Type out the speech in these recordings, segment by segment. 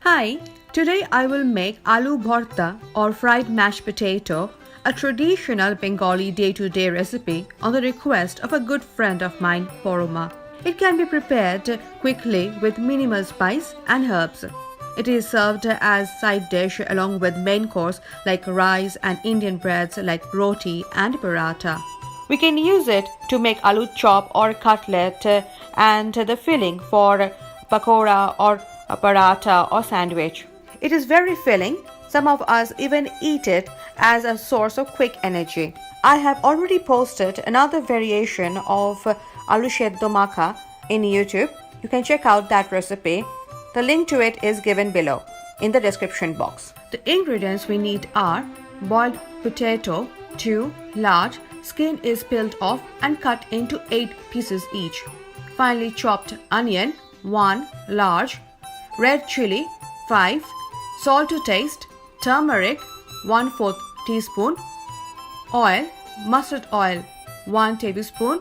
Hi, today I will make Alu Bhatta or fried mashed potato, a traditional Bengali day-to-day recipe on the request of a good friend of mine, Poroma. It can be prepared quickly with minimal spice and herbs. It is served as side dish along with main course like rice and Indian breads like roti and paratha. We can use it to make aloo chop or cutlet and the filling for pakora or a paratha or sandwich. It is very filling. Some of us even eat it as a source of quick energy. I have already posted another variation of Alu Makha in YouTube. You can check out that recipe. The link to it is given below in the description box. The ingredients we need are boiled potato, 2 large, skin is peeled off and cut into 8 pieces each. Finely chopped onion, 1 large, red chili, 5, salt to taste, turmeric, 1/4 teaspoon, oil, mustard oil, 1 tablespoon,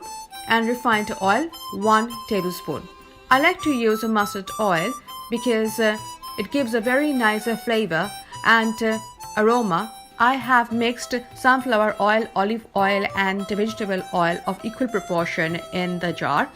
and refined oil, 1 tablespoon. I like to use mustard oil because it gives a very nice flavor and aroma. I have mixed sunflower oil, olive oil, and vegetable oil of equal proportion in the jar,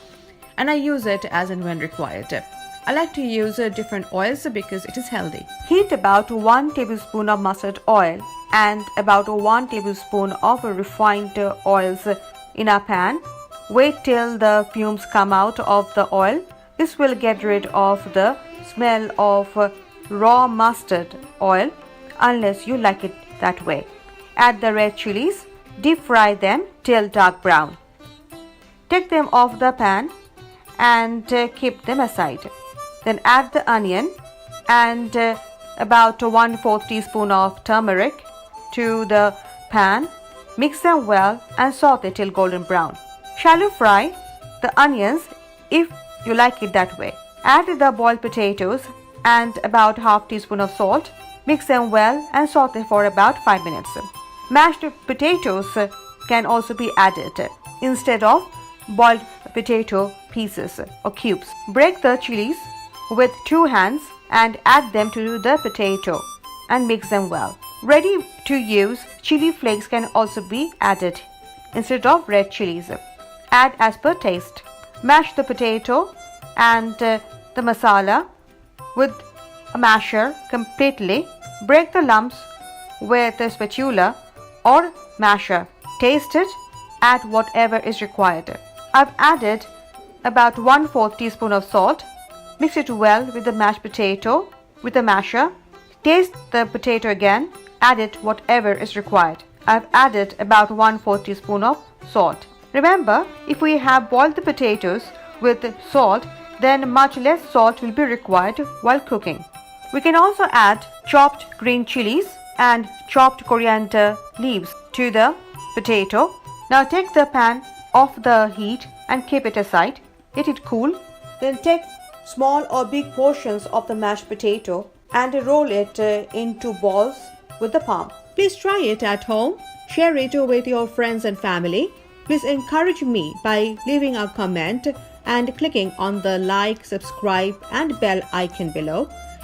and I use it as and when required. I like to use different oils because it is healthy. Heat about 1 tablespoon of mustard oil and about 1 tablespoon of refined oils in a pan. Wait till the fumes come out of the oil. This will get rid of the smell of raw mustard oil unless you like it that way. Add the red chilies. Deep fry them till dark brown. Take them off the pan and keep them aside. Then add the onion and about 1/4 teaspoon of turmeric to the pan. Mix them well and saute till golden brown. Shallow fry the onions if you like it that way. Add the boiled potatoes and about 1/2 teaspoon of salt. Mix them well and saute for about 5 minutes. Mashed potatoes can also be added instead of boiled potato pieces or cubes. Break the chilies with 2 hands and add them to the potato and mix them well. Ready to use chili flakes can also be added instead of red chilies. Add as per taste. Mash the potato and the masala with a masher completely. Break the lumps with a spatula or masher. Taste it. Add whatever is required. I've added about 1/4 teaspoon of salt. Mix it well with the mashed potato with a masher. Taste the potato again. Add it whatever is required. I've added about 1/4 teaspoon of salt. Remember, if we have boiled the potatoes with salt, then much less salt will be required while cooking. We can also add chopped green chilies and chopped coriander leaves to the potato. Now take the pan off the heat and keep it aside. Let it cool. Then take small or big portions of the mashed potato and roll it into balls with the palm. Please try it at home. Share it with your friends and family. Please encourage me by leaving a comment and clicking on the like, subscribe and bell icon below.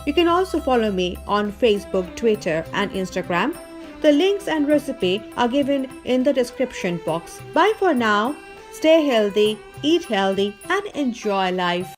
You can also follow me on Facebook, Twitter and Instagram. The links and recipe are given in the description box. Bye for now. Stay healthy, eat healthy and enjoy life.